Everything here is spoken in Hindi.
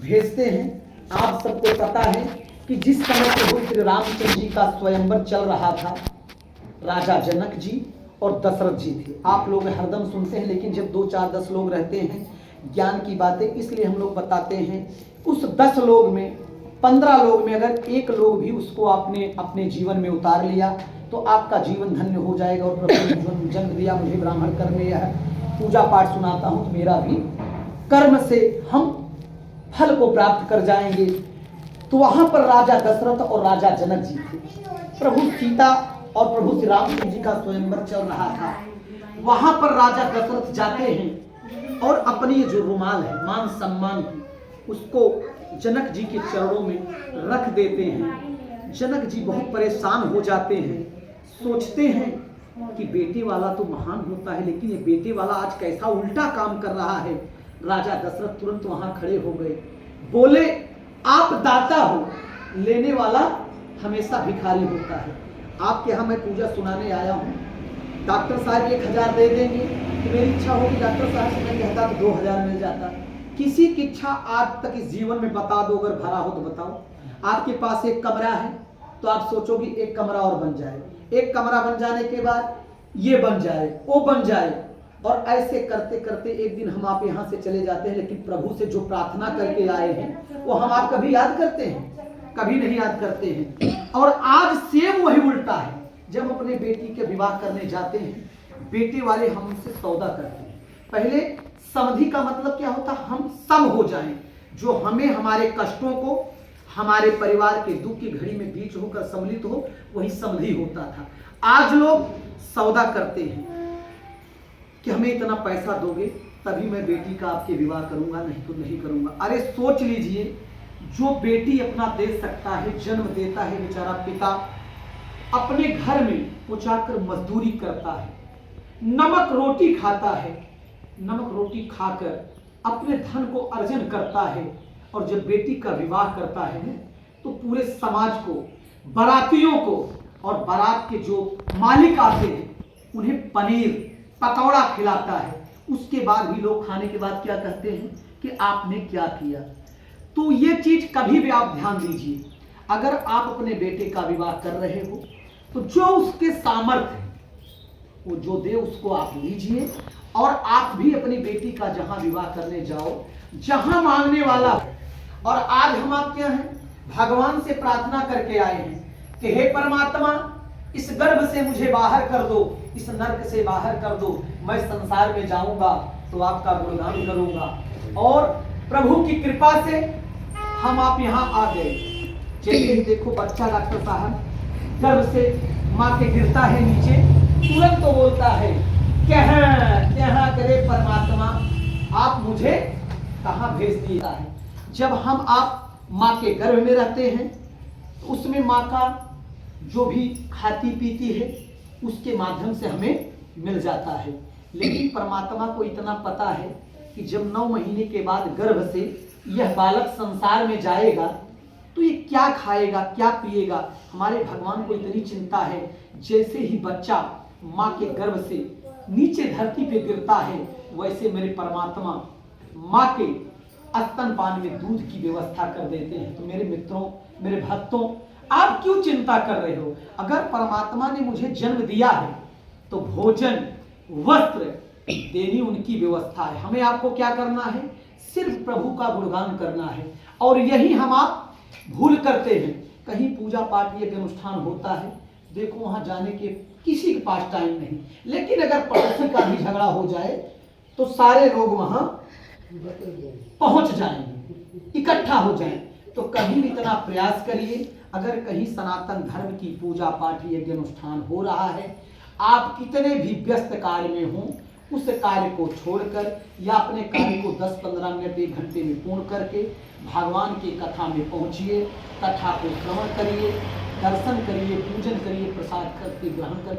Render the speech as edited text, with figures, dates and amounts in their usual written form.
भेजते हैं। आप सबको पता है कि जिस समय प्रभु श्री रामचंद्र जी का स्वयंवर चल रहा था, राजा जनक जी और दशरथ जी थे। आप लोग हरदम सुनते हैं, लेकिन जब 2 4 10 लोग रहते हैं ज्ञान की बातें, इसलिए हम लोग बताते हैं। उस 10 लोग में 15 लोग में अगर एक लोग भी उसको आपने अपने जीवन में उतार लिया तो आपका जीवन धन्य हो जाएगा। और प्रभु ने जन्म दिया मुझे ब्राह्मण करने, यह पूजा पाठ सुनाता हूँ तो मेरा भी कर्म से हम फल को प्राप्त कर जाएंगे। तो वहां पर राजा दशरथ और राजा जनक जी थे। प्रभु सीता और प्रभु श्री रामचंद्र जी का स्वयंवर चल रहा था। वहां पर राजा दशरथ जाते हैं और अपनी जो रुमाल है मान सम्मान की, उसको जनक जी के चरणों में रख देते हैं। जनक जी बहुत परेशान हो जाते हैं, सोचते हैं कि बेटे वाला तो महान होता है, लेकिन ये बेटे वाला आज कैसा उल्टा काम कर रहा है। राजा दशरथ तुरंत वहां खड़े हो गए, बोले आप दाता हो, लेने वाला हमेशा भिखारी होता है। आपके यहाँ मैं पूजा सुनाने आया हूँ, डॉक्टर साहब 1000 दे देंगे तो मेरी इच्छा होगी डॉक्टर साहब से मैं कहता तो 2000 मिल जाता। किसी की इच्छा आज तक इस जीवन में बता दो, अगर भरा हो तो बताओ। आपके पास एक कमरा है तो आप सोचोगे एक कमरा और बन जाए, एक कमरा बन जाने के बाद ये बन जाए, वो बन जाए, और ऐसे करते करते एक दिन हम आप यहाँ से चले जाते हैं। लेकिन प्रभु से जो प्रार्थना करके आए हैं वो हम आप कभी याद करते हैं? कभी नहीं याद करते हैं। और आज सेम वही उल्टा है। जब हम अपने बेटी के विवाह करने जाते हैं, बेटे वाले हमसे सौदा करते हैं। पहले समधि का मतलब क्या होता? हम सम हो जाएं, जो हमें हमारे कष्टों को, हमारे परिवार के दुख की घड़ी में बीच होकर सम्मिलित हो, वही समधि होता था। आज लोग सौदा करते हैं कि हमें इतना पैसा दोगे तभी मैं बेटी का आपके विवाह करूंगा, नहीं तो नहीं करूंगा। अरे सोच लीजिए, जो बेटी अपना दे सकता है, जन्म देता है बेचारा पिता, अपने घर में वो जाकर मजदूरी करता है, नमक रोटी खाता है, नमक रोटी खाकर अपने धन को अर्जन करता है। और जब बेटी का विवाह करता है तो पूरे समाज को, बारातियों को और बारात के जो मालिक आते हैं उन्हें पनीर पकौड़ा खिलाता है। उसके बाद भी लोग खाने के बाद क्या कहते हैं कि आपने क्या किया। तो ये चीज कभी भी आप ध्यान दीजिए, अगर आप अपने बेटे का विवाह कर रहे हो तो जो उसके सामर्थ्य है वो जो दे उसको आप लीजिए। और आप भी अपनी बेटी का जहां विवाह करने जाओ, जहां मांगने वाला है। और आज हम आप क्या हैं? भगवान से प्रार्थना करके आए हैं कि हे परमात्मा, इस गर्भ से मुझे बाहर कर दो, इस नर्क से बाहर कर दो, मैं संसार में जाऊंगा तो आपका गुणगान करूंगा। और प्रभु की कृपा से हम आप यहाँ आ गए। जैसे देखो बच्चा डॉक्टर साहब गर्भ से माँ के गिरता है नीचे, तुरंत तो बोलता है क्या करे परमात्मा, आप मुझे कहाँ भेज दिया है। जब हम आप माँ के गर्भ में रहते हैं तो उसमें माँ का जो भी खाती पीती है उसके माध्यम से हमें मिल जाता है। लेकिन परमात्मा को इतना पता है कि जब 9 महीने के बाद गर्भ से यह बालक संसार में जाएगा तो ये क्या खाएगा, क्या पिएगा। हमारे भगवान को इतनी चिंता है, जैसे ही बच्चा माँ के गर्भ से नीचे धरती पे गिरता है, वैसे मेरे परमात्मा माँ के स्तनपान में दूध की व्यवस्था कर देते हैं। तो मेरे मित्रों, मेरे भक्तों, आप क्यों चिंता कर रहे हो? अगर परमात्मा ने मुझे जन्म दिया है तो भोजन वस्त्र देनी उनकी व्यवस्था है। हमें आपको क्या करना है? सिर्फ प्रभु का गुणगान करना है। और यही हम आप भूल करते हैं। कहीं पूजा पाठ यज्ञ अनुष्ठान होता है, देखो वहां जाने के किसी के पास टाइम नहीं। लेकिन अगर पड़ोसी का भी झगड़ा हो जाए तो सारे लोग वहां पहुंच जाएंगे, इकट्ठा हो जाएं। तो कहीं भी इतना प्रयास करिए, अगर कहीं सनातन धर्म की पूजा पाठ यज्ञ अनुष्ठान हो रहा है, आप कितने भी व्यस्त कार्य में हों, उस कार्य को छोड़कर या अपने कार्य को 10-15 मिनट 1 घंटे में पूर्ण करके भगवान की कथा में पहुंचिए, कथा को श्रवण करिए, दर्शन करिए, पूजन करिए, प्रसाद करके ग्रहण करिए।